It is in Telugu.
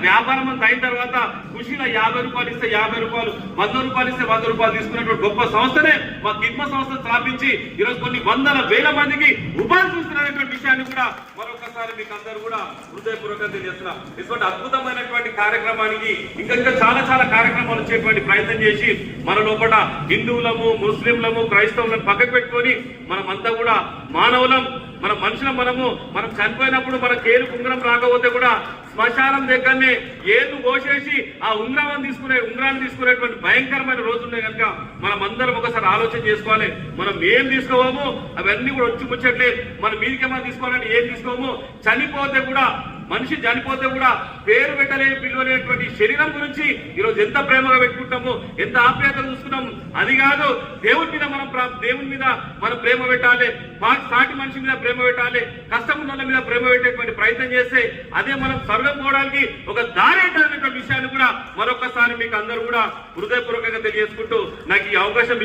వ్యాపారం అంతా అయిన తర్వాత ఖుషిగా 50 రూపాయలు ఇస్తే 50 రూపాయలు, 100 రూపాయలు ఇస్తే 100 రూపాయలు తీసుకున్నటువంటి గొప్ప సంస్థనే మా కిడ్మ సంస్థ స్థాపించి ఈరోజు కొన్ని వందల వేల మందికి ఉపాధి చూస్తున్నటువంటి విషయాన్ని కూడా మరొకసారి మీకు అందరూ కూడా హృదయపూర్వకంగా తెలియజేస్తున్నా. ఇటువంటి అద్భుతమైనటువంటి కార్యక్రమానికి ఇంకా చాలా కార్యక్రమాలు వచ్చేటువంటి ప్రయత్నం చేసి మన లోపల హిందువులము, ముస్లింలము, క్రైస్తవులను పక్కకు పెట్టుకొని మనమంతా కూడా మానవులం, మన మనుషులం. మనం చనిపోయినప్పుడు మన కేలు ఉంగరం రాకపోతే కూడా శ్మశానం దగ్గరనే ఏదు కోసేసి ఆ ఉంగరాన్ని తీసుకునేటువంటి భయంకరమైన రోజు ఉన్నాయి కనుక మనం అందరం ఒకసారి ఆలోచన చేసుకోవాలి. మనం ఏం తీసుకోవాము అవన్నీ కూడా వచ్చి ముచ్చట్లే. మన మీదికేమైనా తీసుకోవాలంటే ఏం తీసుకోము. మనిషి చనిపోతే కూడా పేరు పెట్టలేని పిలువలేనటువంటి శరీరం గురించి ఈరోజు ఎంత ప్రేమగా పెట్టుకుంటాము, ఎంత ఆప్యాయత చూసుకున్నాము. అది కాదు, దేవుని మీద మనం ప్రేమ పెట్టాలి, సాటి మనిషి మీద ప్రేమ పెట్టాలి, కష్టం ఉన్న మీద ప్రేమ పెట్టేటువంటి ప్రయత్నం చేస్తే అదే మనం స్వర్గం పోవడానికి ఒక దారి అనేటువంటి విషయాన్ని కూడా మరొకసారి మీకు అందరూ కూడా హృదయపూర్వకంగా తెలియజేసుకుంటూ నాకు ఈ అవకాశం